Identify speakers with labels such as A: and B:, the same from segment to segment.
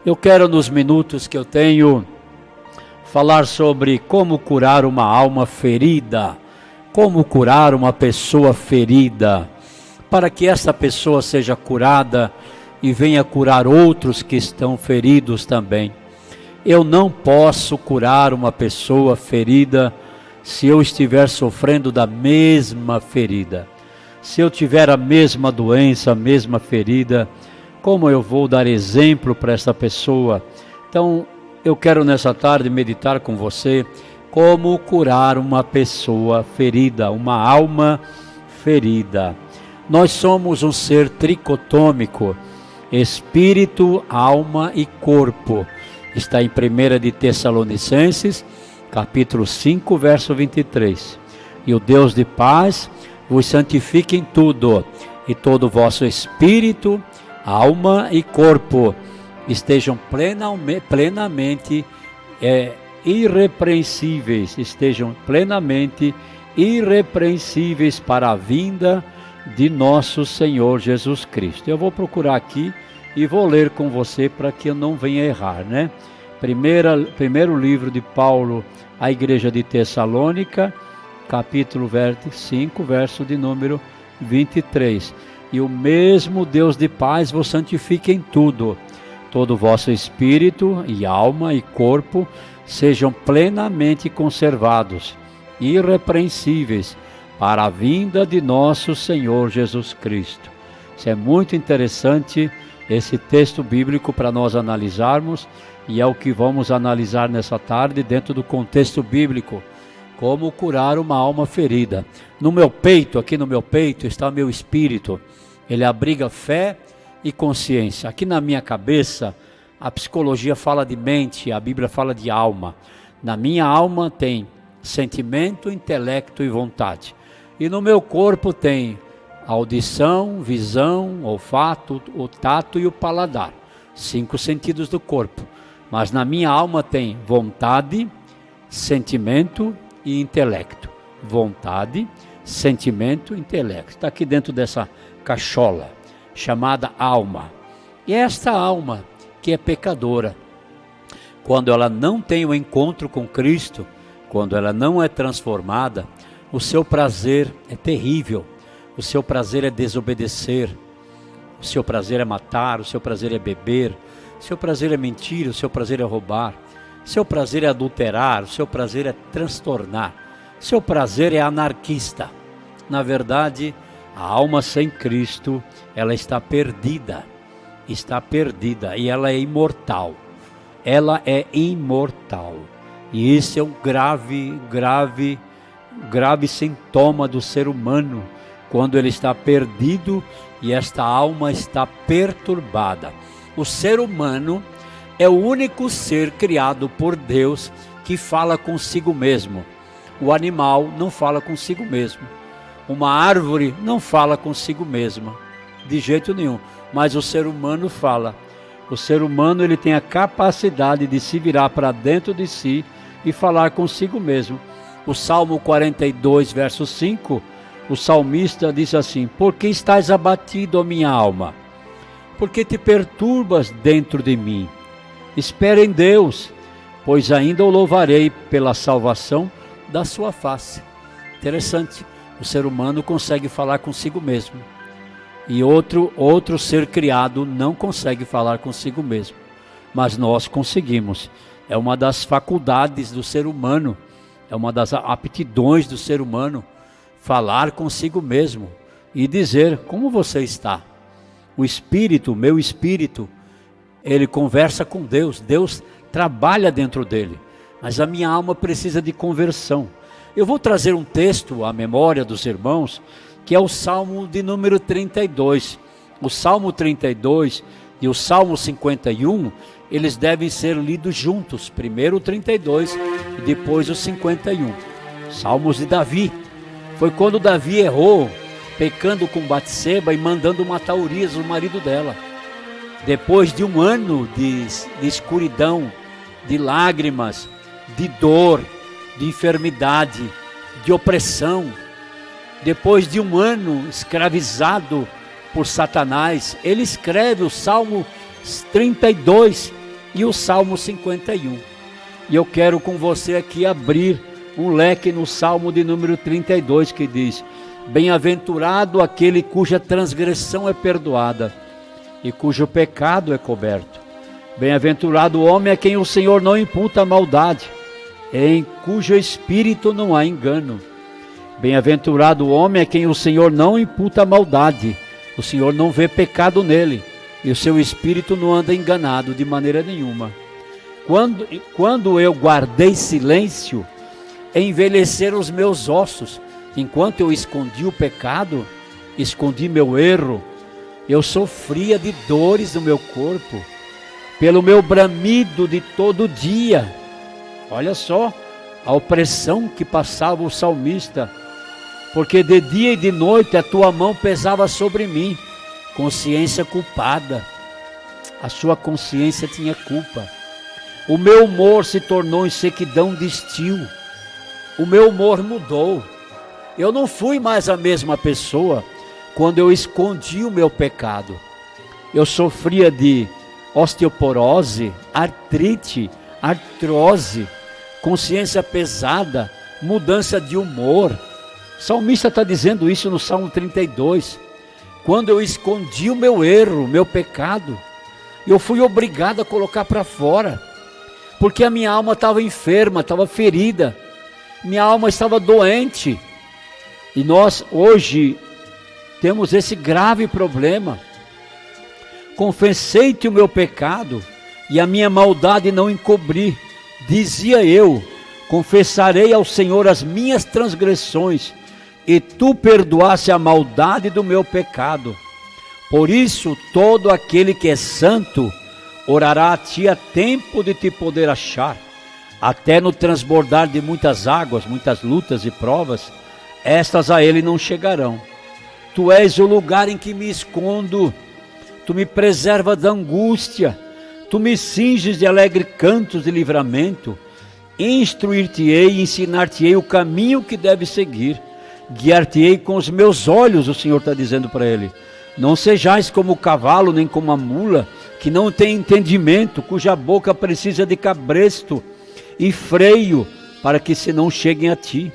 A: Eu quero, nos minutos que eu tenho, falar sobre como curar uma alma ferida, como curar uma pessoa ferida, para que essa pessoa seja curada e venha curar outros que estão feridos também. Eu não posso curar uma pessoa ferida se eu estiver sofrendo da mesma ferida. Se eu tiver a mesma doença, a mesma ferida, como eu vou dar exemplo para essa pessoa? Então, eu quero nessa tarde meditar com você como curar uma pessoa ferida, uma alma ferida. Nós somos um ser tricotômico, espírito, alma e corpo. Está em 1 de Tessalonicenses, capítulo 5, verso 23. E o Deus de paz vos santifique em tudo, e todo o vosso espírito, alma e corpo estejam plenamente irrepreensíveis, estejam plenamente irrepreensíveis para a vinda de nosso Senhor Jesus Cristo. Eu vou procurar aqui e vou ler com você para que eu não venha errar, né? Primeiro livro de Paulo à igreja de Tessalônica, capítulo 5, verso de número 23. E o mesmo Deus de paz vos santifique em tudo, todo o vosso espírito e alma e corpo sejam plenamente conservados, irrepreensíveis, para a vinda de nosso Senhor Jesus Cristo. Isso é muito interessante, esse texto bíblico, para nós analisarmos, e é o que vamos analisar nessa tarde dentro do contexto bíblico. Como curar uma alma ferida. No meu peito, aqui no meu peito, está meu espírito. Ele abriga fé e consciência. Aqui na minha cabeça, a psicologia fala de mente, a Bíblia fala de alma. Na minha alma tem sentimento, intelecto e vontade. E no meu corpo tem audição, visão, olfato, o tato e o paladar. 5 sentidos do corpo. Mas na minha alma tem vontade, sentimento e intelecto. Vontade, sentimento, intelecto. Está aqui dentro dessa cachola chamada alma. E esta alma que é pecadora, quando ela não tem o encontro com Cristo, quando ela não é transformada, o seu prazer é terrível. O seu prazer é desobedecer, o seu prazer é matar, o seu prazer é beber, o seu prazer é mentir, o seu prazer é roubar, o seu prazer é adulterar, o seu prazer é transtornar, o seu prazer é anarquista. Na verdade, a alma sem Cristo, ela está perdida e ela é imortal. Ela é imortal. E isso é um grave sintoma do ser humano, quando ele está perdido e esta alma está perturbada. O ser humano é o único ser criado por Deus que fala consigo mesmo. O animal não fala consigo mesmo. Uma árvore não fala consigo mesma, de jeito nenhum. Mas o ser humano fala. O ser humano, ele tem a capacidade de se virar para dentro de si e falar consigo mesmo. O Salmo 42, verso 5, o salmista diz assim: por que estás abatido, ó minha alma? Por que te perturbas dentro de mim? Espera em Deus, pois ainda o louvarei pela salvação da sua face. Interessante, o ser humano consegue falar consigo mesmo. E outro ser criado não consegue falar consigo mesmo. Mas nós conseguimos. É uma das faculdades do ser humano, é uma das aptidões do ser humano, falar consigo mesmo e dizer como você está. O espírito, meu espírito, ele conversa com Deus, Deus trabalha dentro dele, mas a minha alma precisa de conversão. Eu vou trazer um texto à memória dos irmãos, que é o Salmo de número 32. O Salmo 32 e o Salmo 51, eles devem ser lidos juntos, primeiro o 32 e depois o 51. Salmos de Davi. Foi quando Davi errou, pecando com Batseba e mandando matar Urias, o marido dela. Depois de um ano de escuridão, de lágrimas, de dor, de enfermidade, de opressão, depois de um ano escravizado por Satanás, ele escreve o Salmo 32 e o Salmo 51. E eu quero com você aqui abrir um leque no Salmo de número 32, que diz: bem-aventurado aquele cuja transgressão é perdoada e cujo pecado é coberto. Bem-aventurado o homem a quem o Senhor não imputa maldade, em cujo espírito não há engano. Bem-aventurado o homem a quem o Senhor não imputa maldade, o Senhor não vê pecado nele, e o seu espírito não anda enganado de maneira nenhuma. Quando eu guardei silêncio, envelheceram os meus ossos. Enquanto eu escondi o pecado, escondi meu erro, eu sofria de dores no meu corpo, pelo meu bramido de todo dia. Olha só a opressão que passava o salmista, porque de dia e de noite a tua mão pesava sobre mim. Consciência culpada, a sua consciência tinha culpa. O meu humor se tornou em sequidão de estio, o meu humor mudou. Eu não fui mais a mesma pessoa quando eu escondi o meu pecado. Eu sofria de osteoporose, artrite, artrose, consciência pesada, mudança de humor. O salmista está dizendo isso no Salmo 32. Quando eu escondi o meu erro, o meu pecado, eu fui obrigado a colocar para fora, porque a minha alma estava enferma, estava ferida, minha alma estava doente. E nós hoje temos esse grave problema. Confessei-te o meu pecado e a minha maldade não encobri. Dizia eu: confessarei ao Senhor as minhas transgressões, e tu perdoaste a maldade do meu pecado. Por isso todo aquele que é santo orará a ti a tempo de te poder achar. Até no transbordar de muitas águas, muitas lutas e provas, estas a ele não chegarão. Tu és o lugar em que me escondo, tu me preservas da angústia, tu me cinges de alegre cantos de livramento. Instruir-te-ei e ensinar-te-ei o caminho que deve seguir. Guiar-te-ei com os meus olhos, o Senhor está dizendo para ele. Não sejais como o cavalo, nem como a mula, que não tem entendimento, cuja boca precisa de cabresto e freio, para que se não cheguem a ti.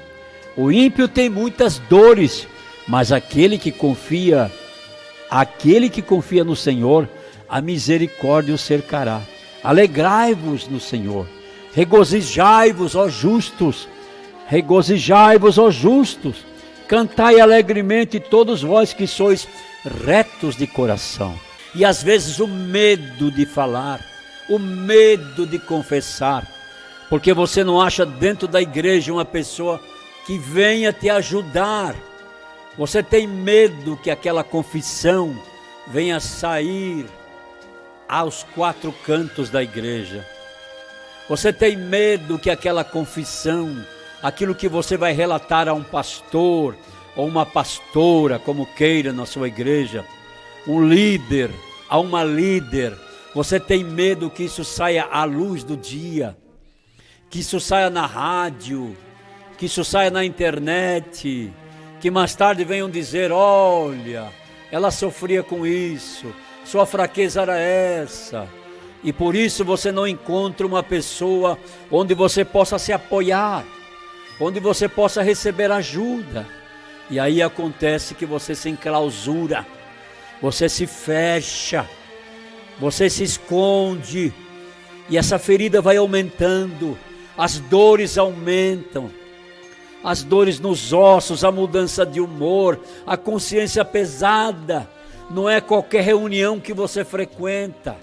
A: O ímpio tem muitas dores, mas aquele que confia no Senhor, a misericórdia o cercará. Alegrai-vos no Senhor, regozijai-vos, ó justos, regozijai-vos, ó justos, cantai alegremente todos vós que sois retos de coração. E às vezes o medo de falar, o medo de confessar, porque você não acha dentro da igreja uma pessoa que venha te ajudar. Você tem medo que aquela confissão venha sair aos quatro cantos da igreja. Você tem medo que aquela confissão, aquilo que você vai relatar a um pastor ou uma pastora, como queira na sua igreja, um líder, a uma líder, você tem medo que isso saia à luz do dia, que isso saia na rádio, que isso saia na internet, que mais tarde venham dizer: olha, ela sofria com isso, sua fraqueza era essa. E por isso você não encontra uma pessoa onde você possa se apoiar, onde você possa receber ajuda. E aí acontece que você se enclausura, você se fecha, você se esconde, e essa ferida vai aumentando, as dores aumentam, as dores nos ossos, a mudança de humor, a consciência pesada. Não é qualquer reunião que você frequenta.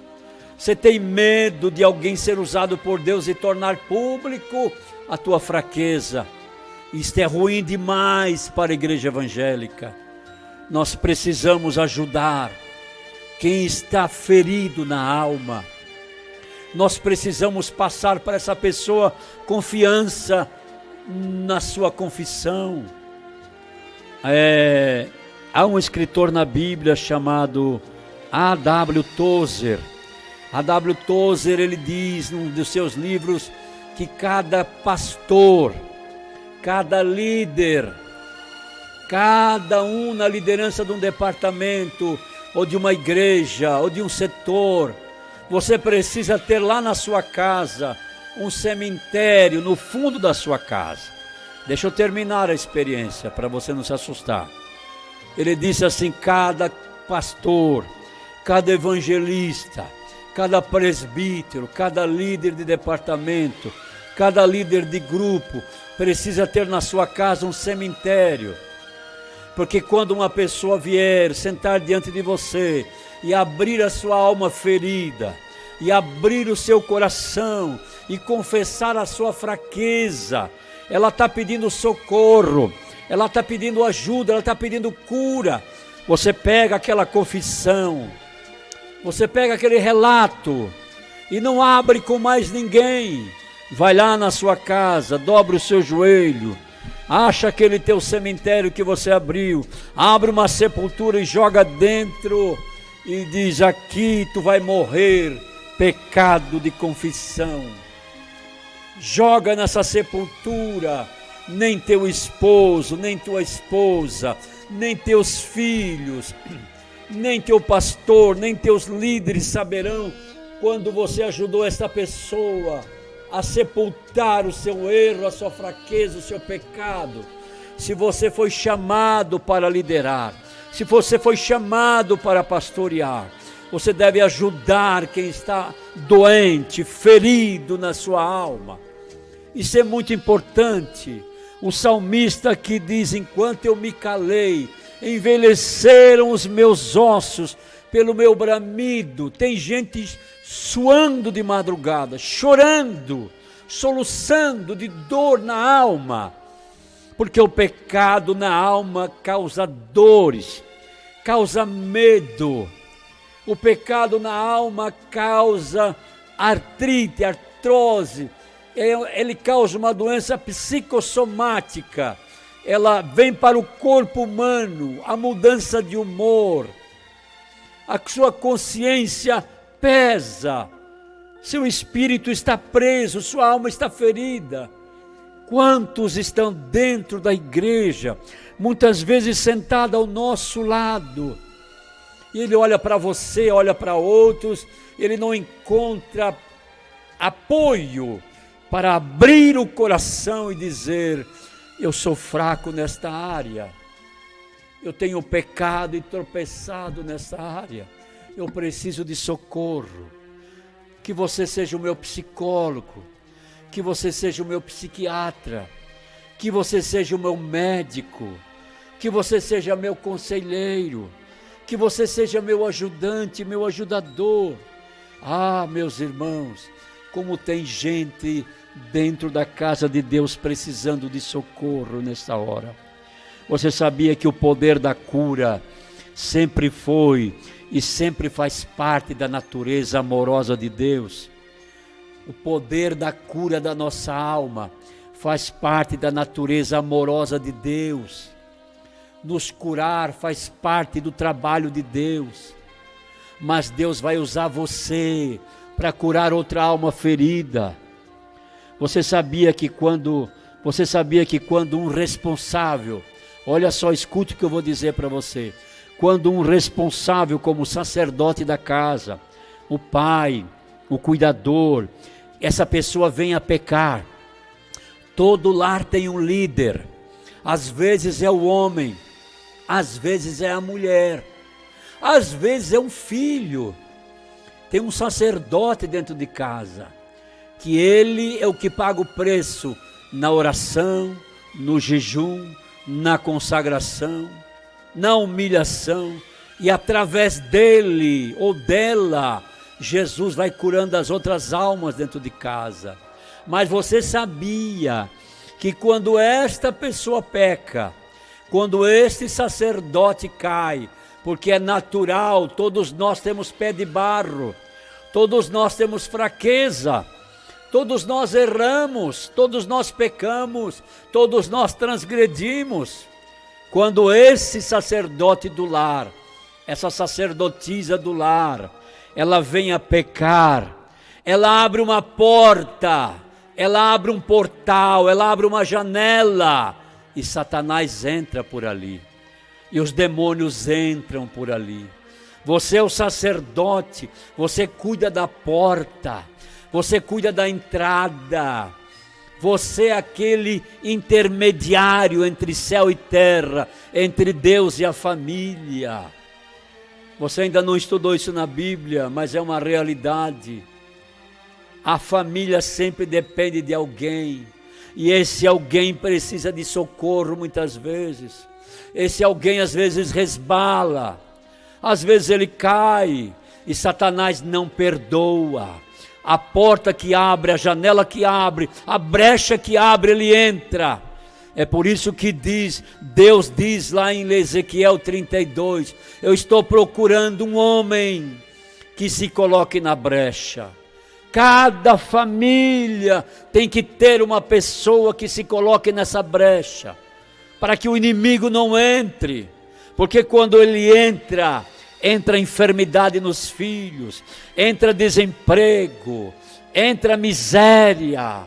A: Você tem medo de alguém ser usado por Deus e tornar público a tua fraqueza. Isto é ruim demais para a igreja evangélica. Nós precisamos ajudar quem está ferido na alma. Nós precisamos passar para essa pessoa confiança na sua confissão. Há um escritor na Bíblia chamado A.W. Tozer. A.W. Tozer, ele diz num dos seus livros que cada pastor, cada líder, cada um na liderança de um departamento, ou de uma igreja, ou de um setor, Você precisa ter lá na sua casa um cemitério no fundo da sua casa. Deixa eu terminar a experiência para você não se assustar. Ele disse assim: cada pastor, cada evangelista, cada presbítero, cada líder de departamento, cada líder de grupo precisa ter na sua casa um cemitério. Porque quando uma pessoa vier sentar diante de você e abrir a sua alma ferida, e abrir o seu coração, e confessar a sua fraqueza, ela está pedindo socorro, ela está pedindo ajuda, ela está pedindo cura. Você pega aquela confissão, você pega aquele relato, e não abre com mais ninguém. Vai lá na sua casa, dobra o seu joelho, acha aquele teu cemitério que você abriu, abre uma sepultura e joga dentro, e diz: aqui tu vai morrer, pecado de confissão. Joga nessa sepultura, nem teu esposo, nem tua esposa, nem teus filhos, nem teu pastor, nem teus líderes saberão quando você ajudou esta pessoa a sepultar o seu erro, a sua fraqueza, o seu pecado. Se você foi chamado para liderar, se você foi chamado para pastorear, você deve ajudar quem está doente, ferido na sua alma. Isso é muito importante. O salmista aqui diz: enquanto eu me calei, envelheceram os meus ossos pelo meu bramido. Tem gente suando de madrugada, chorando, soluçando de dor na alma, porque o pecado na alma causa dores, causa medo. O pecado na alma causa artrite, artrose, ele causa uma doença psicossomática, ela vem para o corpo humano, a mudança de humor, a sua consciência pesa, seu espírito está preso, sua alma está ferida. Quantos estão dentro da igreja, muitas vezes sentado ao nosso lado, e ele olha para você, olha para outros, ele não encontra apoio para abrir o coração e dizer: eu sou fraco nesta área, eu tenho pecado e tropeçado nessa área, eu preciso de socorro. Que você seja o meu psicólogo, que você seja o meu psiquiatra, que você seja o meu médico, que você seja meu conselheiro, que você seja meu ajudante, meu ajudador. Ah, meus irmãos, como tem gente dentro da casa de Deus precisando de socorro nesta hora. Você sabia que o poder da cura sempre foi e sempre faz parte da natureza amorosa de Deus? O poder da cura da nossa alma faz parte da natureza amorosa de Deus. Nos curar faz parte do trabalho de Deus. Mas Deus vai usar você para curar outra alma ferida. Você sabia que quando um responsável, olha só, escute o que eu vou dizer para você. Quando um responsável como o sacerdote da casa, o pai, o cuidador, essa pessoa vem a pecar, todo lar tem um líder. Às vezes é o homem, às vezes é a mulher, às vezes é um filho. Tem um sacerdote dentro de casa, que ele é o que paga o preço na oração, no jejum, na consagração, na humilhação, e através dele ou dela, Jesus vai curando as outras almas dentro de casa. Mas você sabia que quando esta pessoa peca, quando este sacerdote cai, porque é natural, todos nós temos pé de barro, todos nós temos fraqueza, todos nós erramos, todos nós pecamos, todos nós transgredimos. Quando esse sacerdote do lar, essa sacerdotisa do lar, ela vem a pecar, ela abre uma porta, ela abre um portal, ela abre uma janela, e Satanás entra por ali, e os demônios entram por ali. Você é o sacerdote, você cuida da porta, você cuida da entrada, você é aquele intermediário entre céu e terra, entre Deus e a família. Você ainda não estudou isso na Bíblia, mas é uma realidade. A família sempre depende de alguém, e esse alguém precisa de socorro muitas vezes. Esse alguém às vezes resbala, às vezes ele cai, e Satanás não perdoa. A porta que abre, a janela que abre, a brecha que abre, ele entra. É por isso que Deus diz lá em Ezequiel 32, eu estou procurando um homem que se coloque na brecha. Cada família tem que ter uma pessoa que se coloque nessa brecha, para que o inimigo não entre, porque quando ele entra enfermidade nos filhos, entra desemprego, entra miséria,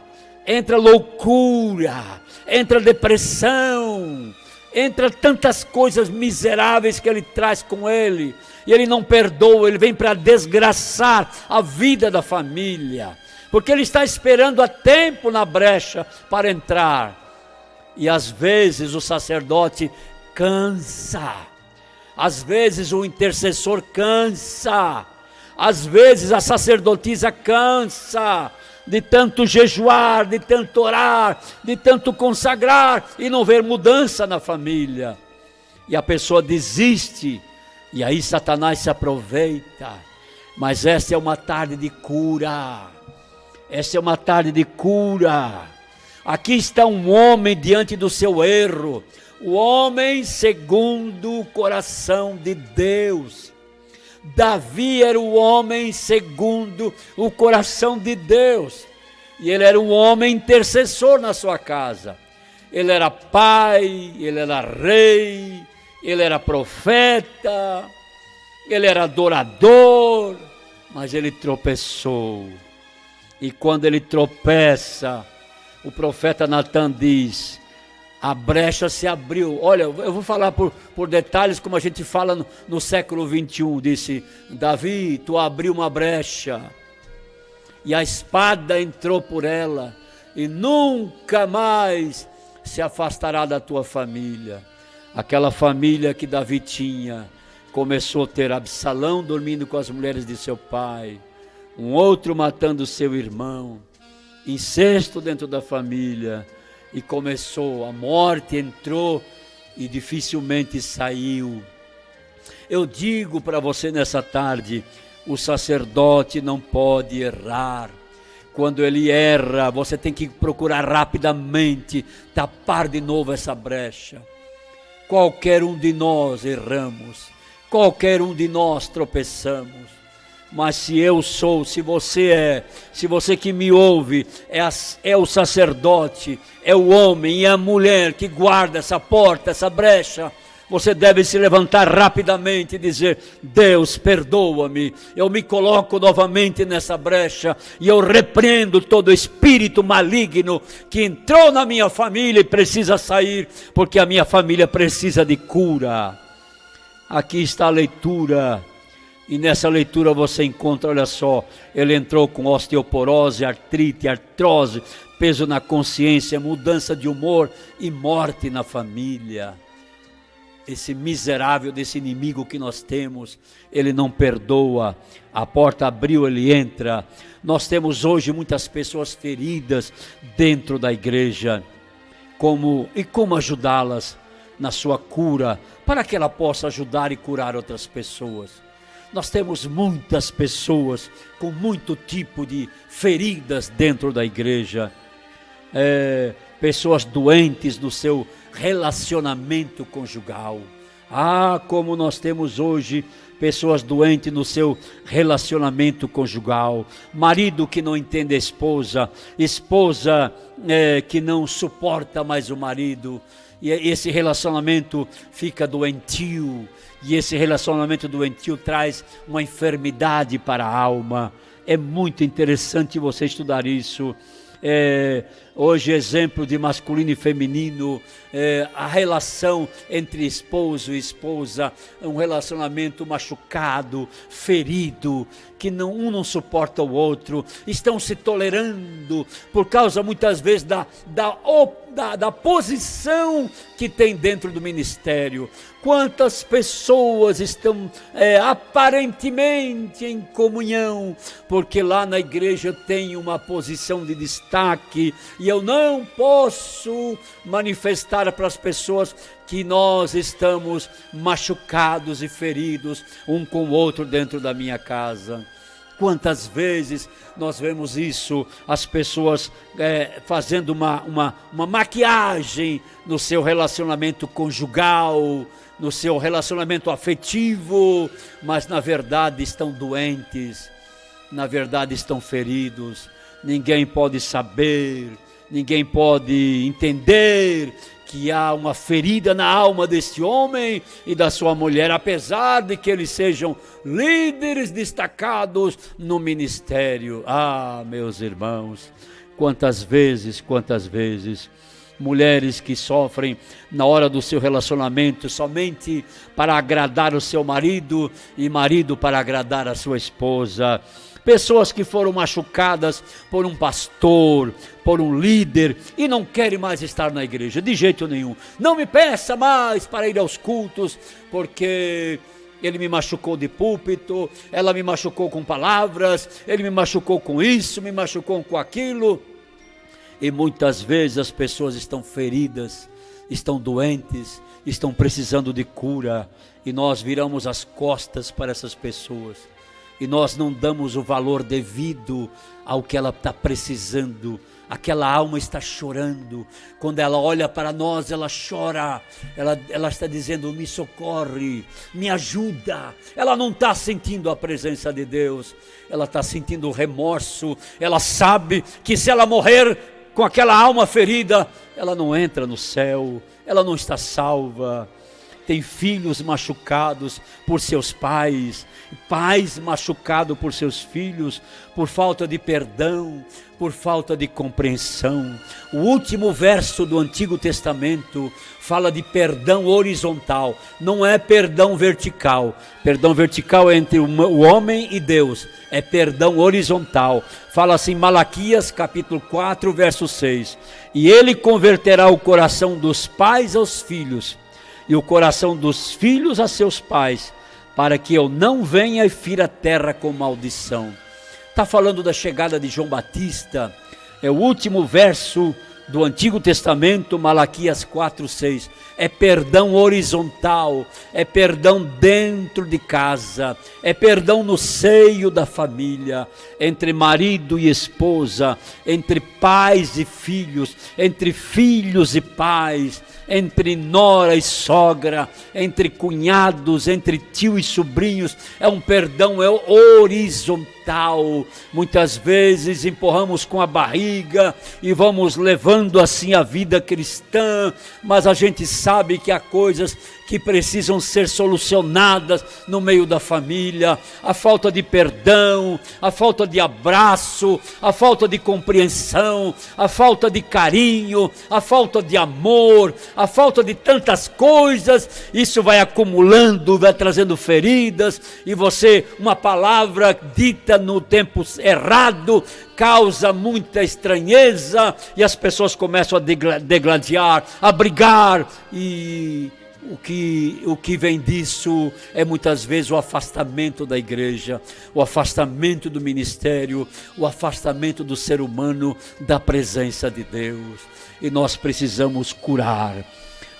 A: entra loucura, entra depressão, entra tantas coisas miseráveis que ele traz com ele, e ele não perdoa, ele vem para desgraçar a vida da família, porque ele está esperando há tempo na brecha para entrar, e às vezes o sacerdote cansa, às vezes o intercessor cansa, às vezes a sacerdotisa cansa, de tanto jejuar, de tanto orar, de tanto consagrar, e não ver mudança na família, e a pessoa desiste, e aí Satanás se aproveita. Mas essa é uma tarde de cura, essa é uma tarde de cura. Aqui está um homem diante do seu erro, o homem segundo o coração de Deus. Davi era o homem segundo o coração de Deus, e ele era um homem intercessor na sua casa. Ele era pai, ele era rei, ele era profeta, ele era adorador, mas ele tropeçou. E quando ele tropeça, o profeta Natan diz: a brecha se abriu. Olha, eu vou falar por detalhes, como a gente fala no século 21. Disse: Davi, tu abriu uma brecha, e a espada entrou por ela, e nunca mais se afastará da tua família. Aquela família que Davi tinha, começou a ter Absalão dormindo com as mulheres de seu pai, um outro matando seu irmão, incesto dentro da família, e começou, a morte entrou e dificilmente saiu. Eu digo para você nessa tarde, o sacerdote não pode errar. Quando ele erra, você tem que procurar rapidamente tapar de novo essa brecha. Qualquer um de nós erramos, qualquer um de nós tropeçamos. Mas se você que me ouve, é o sacerdote, é o homem e a mulher que guarda essa porta, essa brecha, você deve se levantar rapidamente e dizer: Deus, perdoa-me, eu me coloco novamente nessa brecha, e eu repreendo todo espírito maligno que entrou na minha família e precisa sair, porque a minha família precisa de cura. Aqui está a leitura. E nessa leitura você encontra, olha só, ele entrou com osteoporose, artrite, artrose, peso na consciência, mudança de humor e morte na família. Esse miserável desse inimigo que nós temos, ele não perdoa. A porta abriu, ele entra. Nós temos hoje muitas pessoas feridas dentro da igreja. Como ajudá-las na sua cura, para que ela possa ajudar e curar outras pessoas? Nós temos muitas pessoas com muito tipo de feridas dentro da igreja, pessoas doentes no seu relacionamento conjugal. Como nós temos hoje pessoas doentes no seu relacionamento conjugal, marido que não entende a esposa, esposa que não suporta mais o marido, e esse relacionamento fica doentio, e esse relacionamento doentio traz uma enfermidade para a alma. É muito interessante você estudar isso. hoje exemplo de masculino e feminino, a relação entre esposo e esposa, um relacionamento machucado, ferido, que um não suporta o outro, estão se tolerando por causa muitas vezes da posição que tem dentro do ministério. Quantas pessoas estão aparentemente em comunhão, porque lá na igreja eu tenho uma posição de destaque e eu não posso manifestar para as pessoas que nós estamos machucados e feridos um com o outro dentro da minha casa. Quantas vezes nós vemos isso, as pessoas fazendo uma maquiagem no seu relacionamento conjugal, no seu relacionamento afetivo, mas na verdade estão doentes, na verdade estão feridos. Ninguém pode saber, ninguém pode entender que há uma ferida na alma desse homem e da sua mulher, apesar de que eles sejam líderes destacados no ministério. Ah, meus irmãos, quantas vezes, mulheres que sofrem na hora do seu relacionamento somente para agradar o seu marido e marido para agradar a sua esposa. Pessoas que foram machucadas por um pastor, por um líder e não querem mais estar na igreja, de jeito nenhum. Não me peça mais para ir aos cultos, porque ele me machucou de púlpito, ela me machucou com palavras, ele me machucou com isso, me machucou com aquilo. E muitas vezes as pessoas estão feridas, estão doentes, estão precisando de cura, e nós viramos as costas para essas pessoas. E nós não damos o valor devido ao que ela está precisando. Aquela alma está chorando. Quando ela olha para nós, ela chora. Ela está dizendo: me socorre, me ajuda. Ela não está sentindo a presença de Deus. Ela está sentindo remorso. Ela sabe que se ela morrer com aquela alma ferida, ela não entra no céu. Ela não está salva. Tem filhos machucados por seus pais, pais machucados por seus filhos, por falta de perdão, por falta de compreensão. O último verso do Antigo Testamento fala de perdão horizontal, não é perdão vertical. Perdão vertical é entre o homem e Deus, é perdão horizontal. Fala assim, Malaquias capítulo 4, verso 6. E ele converterá o coração dos pais aos filhos, e o coração dos filhos a seus pais, para que eu não venha e fira a terra com maldição. Está falando da chegada de João Batista, é o último verso do Antigo Testamento, Malaquias 4:6. É perdão horizontal, é perdão dentro de casa, é perdão no seio da família, entre marido e esposa, entre pais e filhos, entre filhos e pais, entre nora e sogra, entre cunhados, entre tio e sobrinhos. É um perdão horizontal. Muitas vezes empurramos com a barriga e vamos levando assim a vida cristã, mas a gente sabe que há coisas que precisam ser solucionadas no meio da família. A falta de perdão, a falta de abraço, a falta de compreensão, a falta de carinho, a falta de amor, a falta de tantas coisas. Isso vai acumulando, vai trazendo feridas, e uma palavra dita no tempo errado causa muita estranheza, e as pessoas começam a degladiar, a brigar, e o que vem disso é muitas vezes o afastamento da igreja, o afastamento do ministério, o afastamento do ser humano da presença de Deus. E nós precisamos curar.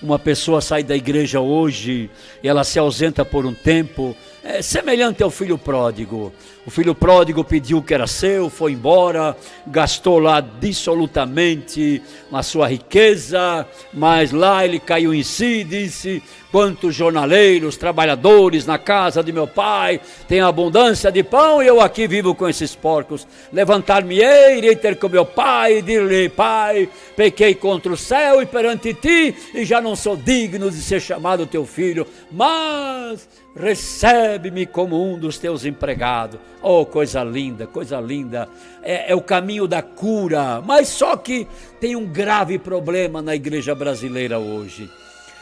A: Uma pessoa sai da igreja hoje, ela se ausenta por um tempo, é semelhante ao filho pródigo. O filho pródigo pediu o que era seu, foi embora, gastou lá dissolutamente a sua riqueza, mas lá ele caiu em si e disse: quantos jornaleiros, trabalhadores na casa de meu pai têm abundância de pão, e eu aqui vivo com esses porcos. Levantar-me-ei, irei ter com meu pai e dir-lhe: pai, pequei contra o céu e perante ti, e já não sou digno de ser chamado teu filho. Mas recebe-me como um dos teus empregados. Oh, coisa linda, coisa linda. É o caminho da cura, mas só que tem um grave problema na igreja brasileira hoje.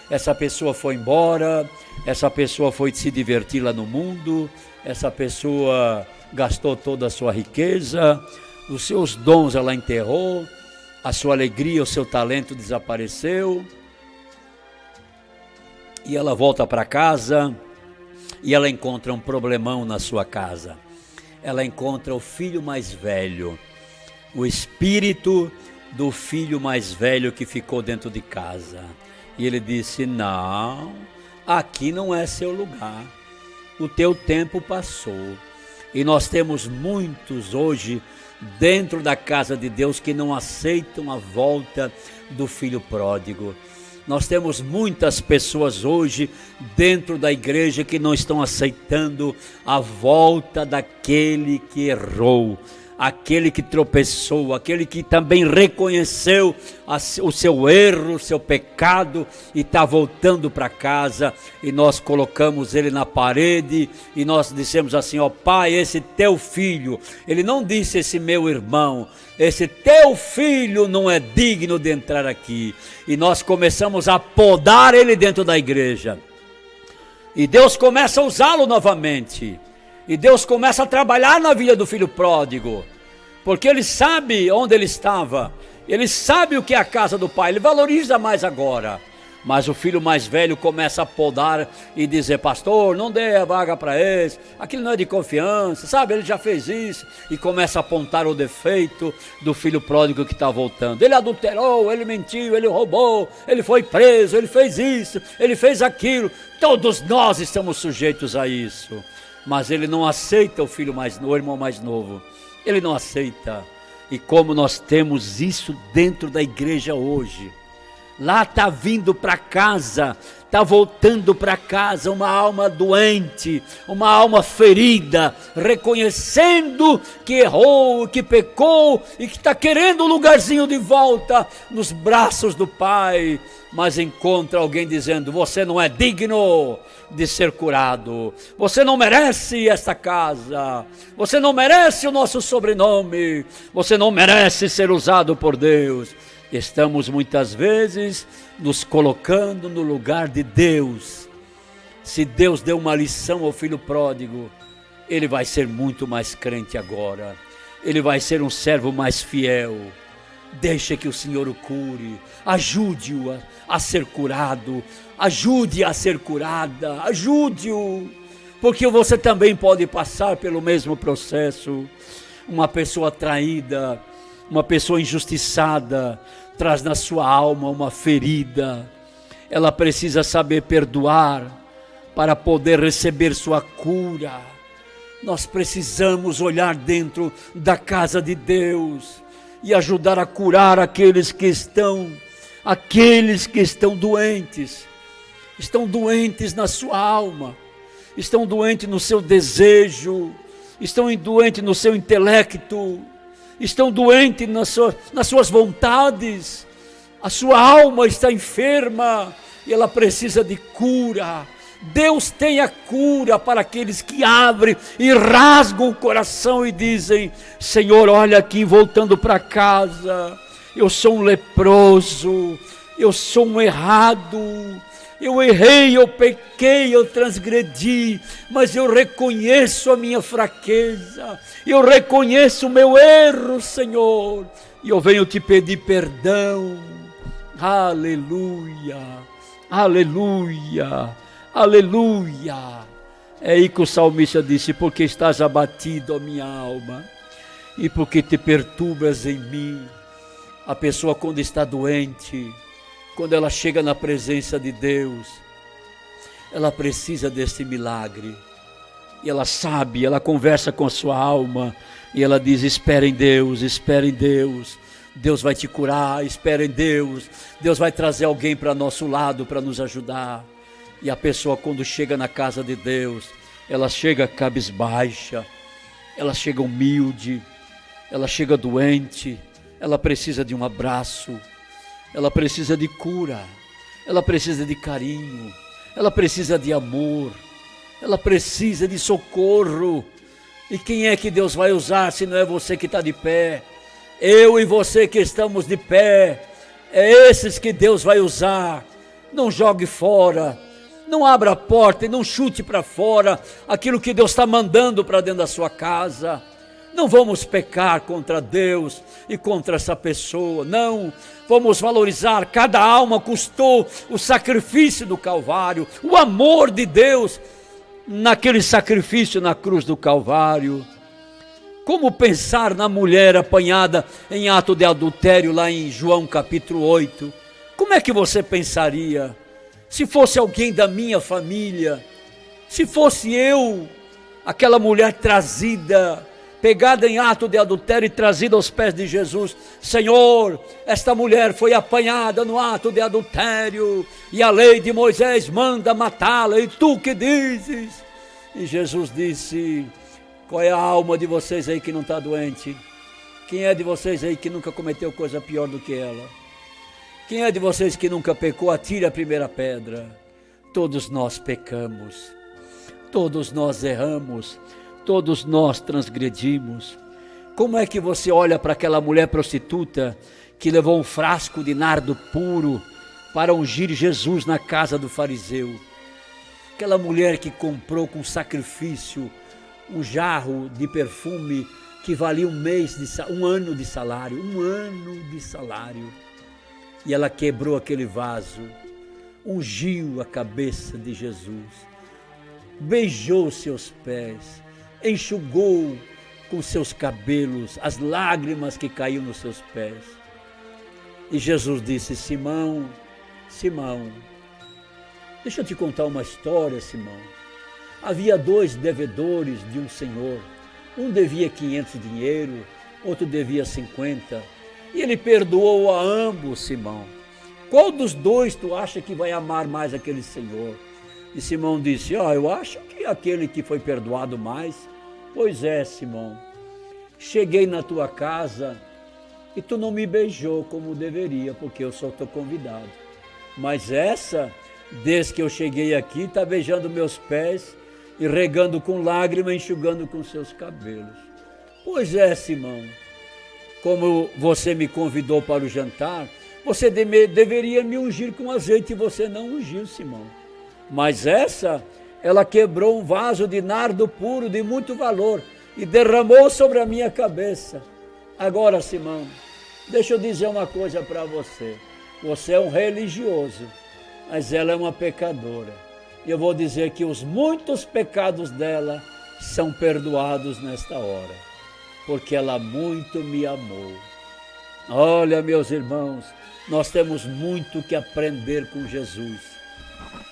A: Essa pessoa foi embora, essa pessoa foi se divertir lá no mundo, essa pessoa gastou toda a sua riqueza, os seus dons ela enterrou, a sua alegria, o seu talento desapareceu, e ela volta para casa e ela encontra um problemão na sua casa. Ela encontra o filho mais velho, o espírito do filho mais velho que ficou dentro de casa. E ele disse: não, aqui não é seu lugar, o teu tempo passou. E nós temos muitos hoje dentro da casa de Deus que não aceitam a volta do filho pródigo. Nós temos muitas pessoas hoje dentro da igreja que não estão aceitando a volta daquele que errou, aquele que tropeçou, aquele que também reconheceu o seu erro, o seu pecado e está voltando para casa. E nós colocamos ele na parede e nós dissemos assim: ó Pai, esse teu filho, ele não disse esse meu irmão, esse teu filho não é digno de entrar aqui. E nós começamos a podar ele dentro da igreja. E Deus começa a usá-lo novamente. E Deus começa a trabalhar na vida do filho pródigo, porque ele sabe onde ele estava, ele sabe o que é a casa do pai, ele valoriza mais agora. Mas o filho mais velho começa a podar e dizer: pastor, não dê a vaga para esse, aquilo não é de confiança, sabe, ele já fez isso. E começa a apontar o defeito do filho pródigo que está voltando. Ele adulterou, ele mentiu, ele roubou, ele foi preso, ele fez isso, ele fez aquilo. Todos nós estamos sujeitos a isso. Mas ele não aceita o irmão mais novo. Ele não aceita. E como nós temos isso dentro da igreja hoje, lá está vindo para casa, está voltando para casa uma alma doente, uma alma ferida, reconhecendo que errou, que pecou e que está querendo um lugarzinho de volta nos braços do Pai, mas encontra alguém dizendo: você não é digno de ser curado, você não merece esta casa, você não merece o nosso sobrenome, você não merece ser usado por Deus. Estamos muitas vezes nos colocando no lugar de Deus. Se Deus deu uma lição ao filho pródigo, ele vai ser muito mais crente agora, ele vai ser um servo mais fiel. Deixa que o Senhor o cure, ajude-o a ser curado, ajude-a a ser curada, ajude-o, porque você também pode passar pelo mesmo processo. Uma pessoa traída, uma pessoa injustiçada, traz na sua alma uma ferida. Ela precisa saber perdoar para poder receber sua cura. Nós precisamos olhar dentro da casa de Deus e ajudar a curar aqueles que estão doentes. Estão doentes na sua alma, estão doentes no seu desejo, estão doentes no seu intelecto, estão doentes nas suas vontades. A sua alma está enferma e ela precisa de cura. Deus tem a cura para aqueles que abrem e rasgam o coração e dizem: Senhor, olha aqui, voltando para casa, eu sou um leproso, eu sou um errado, eu errei, eu pequei, eu transgredi, mas eu reconheço a minha fraqueza, eu reconheço o meu erro, Senhor, e eu venho te pedir perdão. Aleluia, aleluia, aleluia. É aí que o salmista disse: porque estás abatido, ó minha alma, e porque te perturbas em mim. A pessoa, quando está doente, quando ela chega na presença de Deus, ela precisa desse milagre. E ela sabe, ela conversa com a sua alma e ela diz: espera em Deus, espera em Deus. Deus vai te curar, espera em Deus. Deus vai trazer alguém para nosso lado para nos ajudar. E a pessoa, quando chega na casa de Deus, ela chega cabisbaixa, ela chega humilde, ela chega doente, ela precisa de um abraço, ela precisa de cura, ela precisa de carinho, ela precisa de amor, ela precisa de socorro. E quem é que Deus vai usar se não é você que está de pé? Eu e você que estamos de pé, é esses que Deus vai usar. Não jogue fora, não abra a porta e não chute para fora aquilo que Deus está mandando para dentro da sua casa. Não vamos pecar contra Deus e contra essa pessoa, não. Vamos valorizar, cada alma custou o sacrifício do Calvário, o amor de Deus naquele sacrifício na cruz do Calvário. Como pensar na mulher apanhada em ato de adultério lá em João capítulo 8? Como é que você pensaria? Se fosse alguém da minha família, se fosse eu, aquela mulher trazida, pegada em ato de adultério e trazida aos pés de Jesus. Senhor, esta mulher foi apanhada no ato de adultério e a lei de Moisés manda matá-la, e tu que dizes? E Jesus disse: qual é a alma de vocês aí que não está doente? Quem é de vocês aí que nunca cometeu coisa pior do que ela? Quem é de vocês que nunca pecou? Atire a primeira pedra. Todos nós pecamos, todos nós erramos, todos nós transgredimos. Como é que você olha para aquela mulher prostituta que levou um frasco de nardo puro para ungir Jesus na casa do fariseu? Aquela mulher que comprou com sacrifício um jarro de perfume que valia um ano de salário, E ela quebrou aquele vaso, ungiu a cabeça de Jesus, beijou seus pés, enxugou com seus cabelos as lágrimas que caíam nos seus pés. E Jesus disse: Simão, Simão, deixa eu te contar uma história, Simão. Havia 2 devedores de um senhor. Um devia 500 dinheiro, outro devia 50. E ele perdoou a ambos, Simão. Qual dos 2 tu acha que vai amar mais aquele senhor? E Simão disse: eu acho que aquele que foi perdoado mais. Pois é, Simão, cheguei na tua casa e tu não me beijou como deveria, porque eu sou teu convidado. Mas essa, desde que eu cheguei aqui, está beijando meus pés e regando com lágrima, enxugando com seus cabelos. Pois é, Simão, como você me convidou para o jantar, você deveria me ungir com azeite e você não ungiu, Simão. Mas essa, ela quebrou um vaso de nardo puro de muito valor e derramou sobre a minha cabeça. Agora, Simão, deixa eu dizer uma coisa para você. Você é um religioso, mas ela é uma pecadora. E eu vou dizer que os muitos pecados dela são perdoados nesta hora, porque ela muito me amou. Olha, meus irmãos, nós temos muito que aprender com Jesus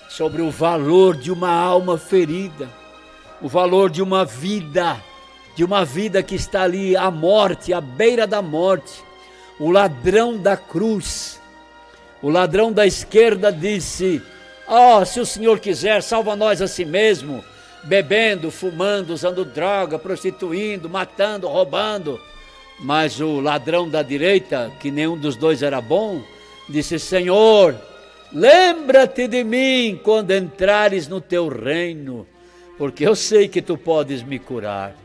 A: sobre o valor de uma alma ferida, o valor de uma vida que está ali à morte, à beira da morte. O ladrão da cruz, o ladrão da esquerda disse: se o Senhor quiser, salva nós a si mesmo, bebendo, fumando, usando droga, prostituindo, matando, roubando. Mas o ladrão da direita, que nenhum dos 2 era bom, disse: Senhor, lembra-te de mim quando entrares no teu reino, porque eu sei que tu podes me curar.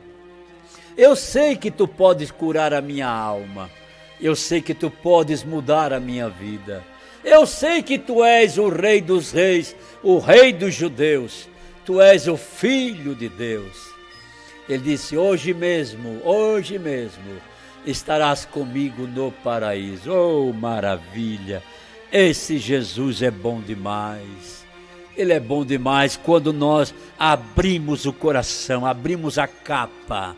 A: Eu sei que tu podes curar a minha alma. Eu sei que tu podes mudar a minha vida. Eu sei que tu és o Rei dos Reis, o Rei dos Judeus. Tu és o Filho de Deus. Ele disse: hoje mesmo, estarás comigo no paraíso. Oh, maravilha! Esse Jesus é bom demais. Ele é bom demais quando nós abrimos o coração, abrimos a capa,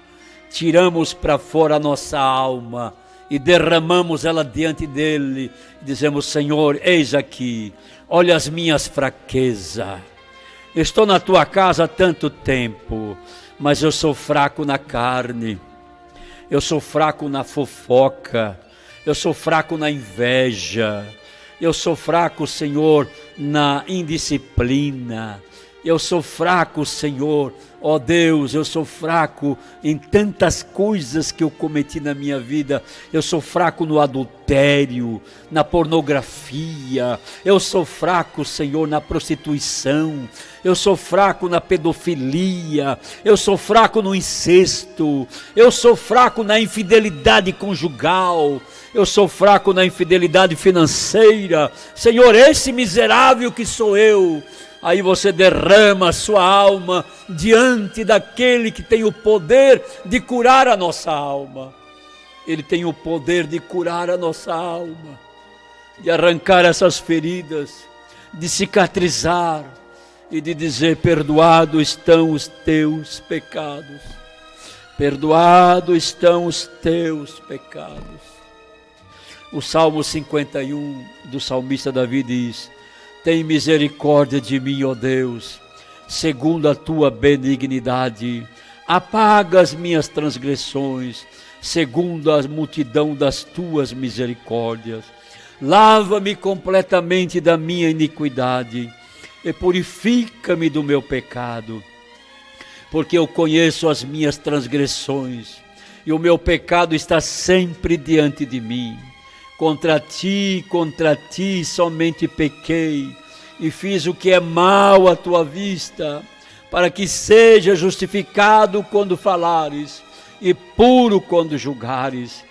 A: tiramos para fora a nossa alma e derramamos ela diante dele. Dizemos: Senhor, eis aqui, olha as minhas fraquezas. Estou na tua casa há tanto tempo, mas eu sou fraco na carne, eu sou fraco na fofoca, eu sou fraco na inveja, eu sou fraco, Senhor, na indisciplina, Eu sou fraco, Senhor. Ó Deus, eu sou fraco em tantas coisas que eu cometi na minha vida. Eu sou fraco no adultério, na pornografia. Eu sou fraco, Senhor, na prostituição. Eu sou fraco na pedofilia. Eu sou fraco no incesto. Eu sou fraco na infidelidade conjugal. Eu sou fraco na infidelidade financeira. Senhor, esse miserável que sou eu. Aí você derrama a sua alma diante daquele que tem o poder de curar a nossa alma. Ele tem o poder de curar a nossa alma, de arrancar essas feridas, de cicatrizar e de dizer: perdoado estão os teus pecados. Perdoado estão os teus pecados. O Salmo 51 do salmista Davi diz: tem misericórdia de mim, ó Deus, segundo a tua benignidade. Apaga as minhas transgressões, segundo a multidão das tuas misericórdias. Lava-me completamente da minha iniquidade e purifica-me do meu pecado. Porque eu conheço as minhas transgressões e o meu pecado está sempre diante de mim. Contra ti somente pequei e fiz o que é mal à tua vista, para que seja justificado quando falares e puro quando julgares.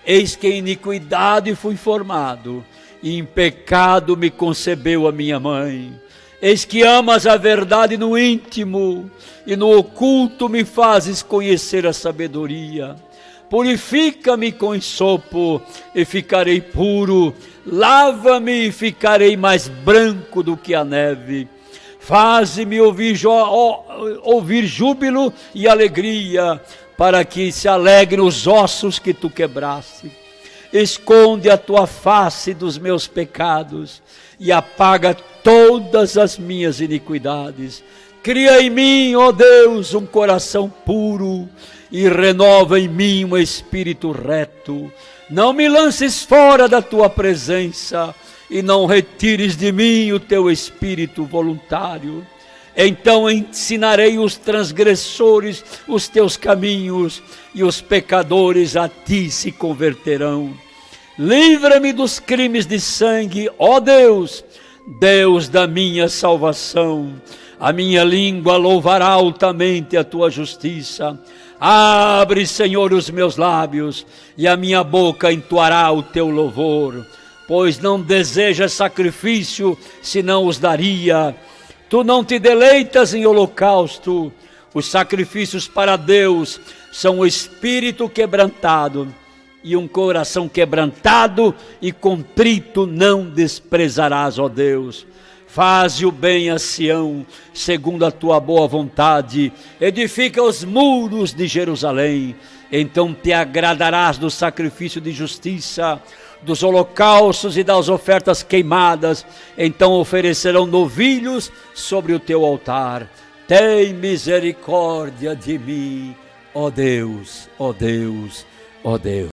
A: Eis que em iniquidade fui formado, e em pecado me concebeu a minha mãe. Eis que amas a verdade no íntimo, e no oculto me fazes conhecer a sabedoria. Purifica-me com ensopo e ficarei puro, lava-me e ficarei mais branco do que a neve. Faze-me ouvir júbilo e alegria, para que se alegrem os ossos que tu quebraste. Esconde a tua face dos meus pecados e apaga todas as minhas iniquidades. Cria em mim, ó Deus, um coração puro e renova em mim um espírito reto. Não me lances fora da tua presença e não retires de mim o teu espírito voluntário. Então ensinarei os transgressores os teus caminhos e os pecadores a ti se converterão. Livra-me dos crimes de sangue, ó Deus, Deus da minha salvação. A minha língua louvará altamente a tua justiça. Abre, Senhor, os meus lábios, e a minha boca entoará o teu louvor. Pois não desejas sacrifício, senão os daria. Tu não te deleitas em holocausto. Os sacrifícios para Deus são o espírito quebrantado, e um coração quebrantado e contrito não desprezarás, ó Deus. Faze o bem a Sião, segundo a tua boa vontade. Edifica os muros de Jerusalém. Então te agradarás do sacrifício de justiça, dos holocaustos e das ofertas queimadas. Então oferecerão novilhos sobre o teu altar. Tem misericórdia de mim, ó Deus, ó Deus, ó Deus.